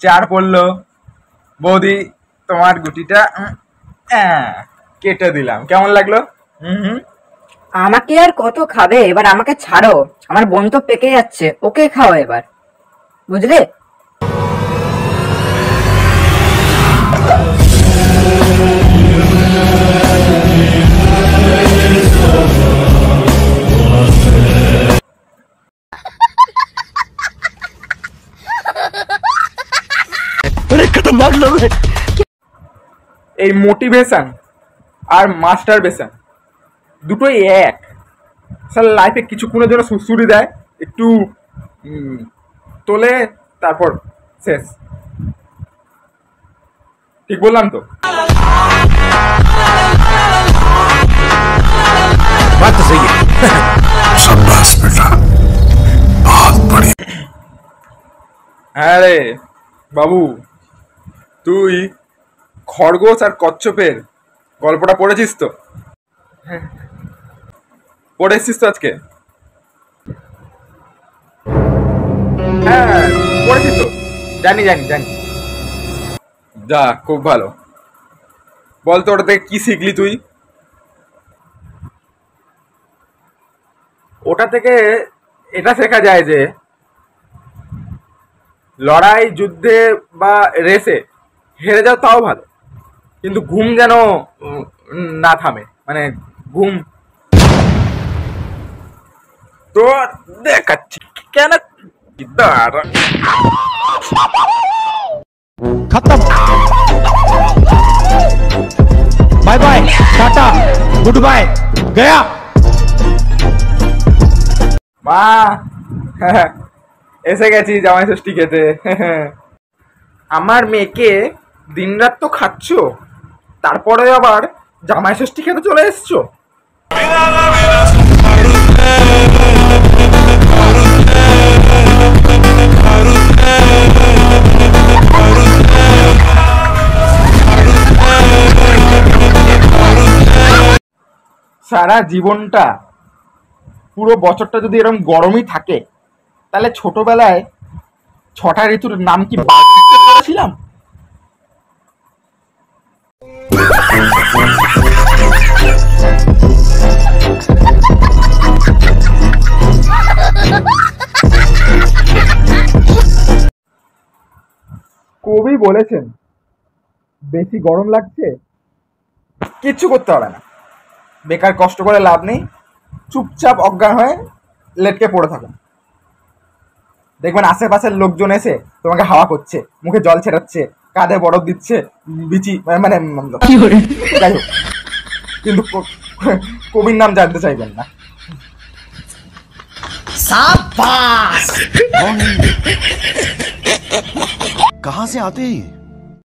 চার পড়লো। বৌদি তোমার গুটিটা কেটে দিলাম, কেমন লাগলো? আমাকে আর কত খাবে, এবার আমাকে ছাড়ো। আমার বোন তো পেকে যাচ্ছে, ওকে খাও এবার, বুঝলে? এই মোটিভেশন আর মাস্টারবেশন দুটোই এক। স্যার লাইফে কিছুক্ষণের জন্য সুড়সুড়ি দেয়, একটু তোলে, তারপর শেষ। ঠিক বললাম তো? बात तो सही है। शाबाश बेटा, बहुत बढ़िया। হ্যাঁ রে বাবু, তুই খরগোশ আর কচ্ছপের গল্পটা পড়েছিস তো? পড়ে এসছিস তো আজকে? হ্যাঁ পড়েছিস তো, জানি জানি জানি। যা, খুব ভালো। বল তো ওটা থেকে কি শিখলি তুই? ওটা থেকে এটা শেখা যায় যে লড়াই, যুদ্ধে বা রেসে হেরে যাও তাও ভালো, কিন্তু ঘুম যেন না থামে, মানে ঘুম। তো দেখাচ্ছি কেন। खत्म, bye bye, tata, goodbye, गया। মা এসে গেছি জামাই ষষ্ঠী খেতে। আমার মেয়েকে দিনরাত তো খাচ্ছ, তারপরে আবার জামাই ষষ্ঠী খেতে চলে এসছো। সারা জীবনটা, পুরো বছরটা যদি এরকম গরমই থাকে, তাহলে ছোটবেলায় 6টা ঋতুর নাম কি ছিলাম? কবি বলেছেন, বেশি গরম লাগছে, কিচ্ছু করতে হবে না, বেকার কষ্ট করে লাভ নেই, চুপচাপ অজ্ঞান হয়ে লেটকে পড়ে থাকুন। দেখবেন আশেপাশের লোকজন এসে তোমাকে হাওয়া করছে, মুখে জল ছেটাচ্ছে, কাঁধে বরফ দিচ্ছে, বিচি মানে যাই হোক, কিন্তু কবির নাম জানতে চাইবেন না। कहाँ से आते हैं?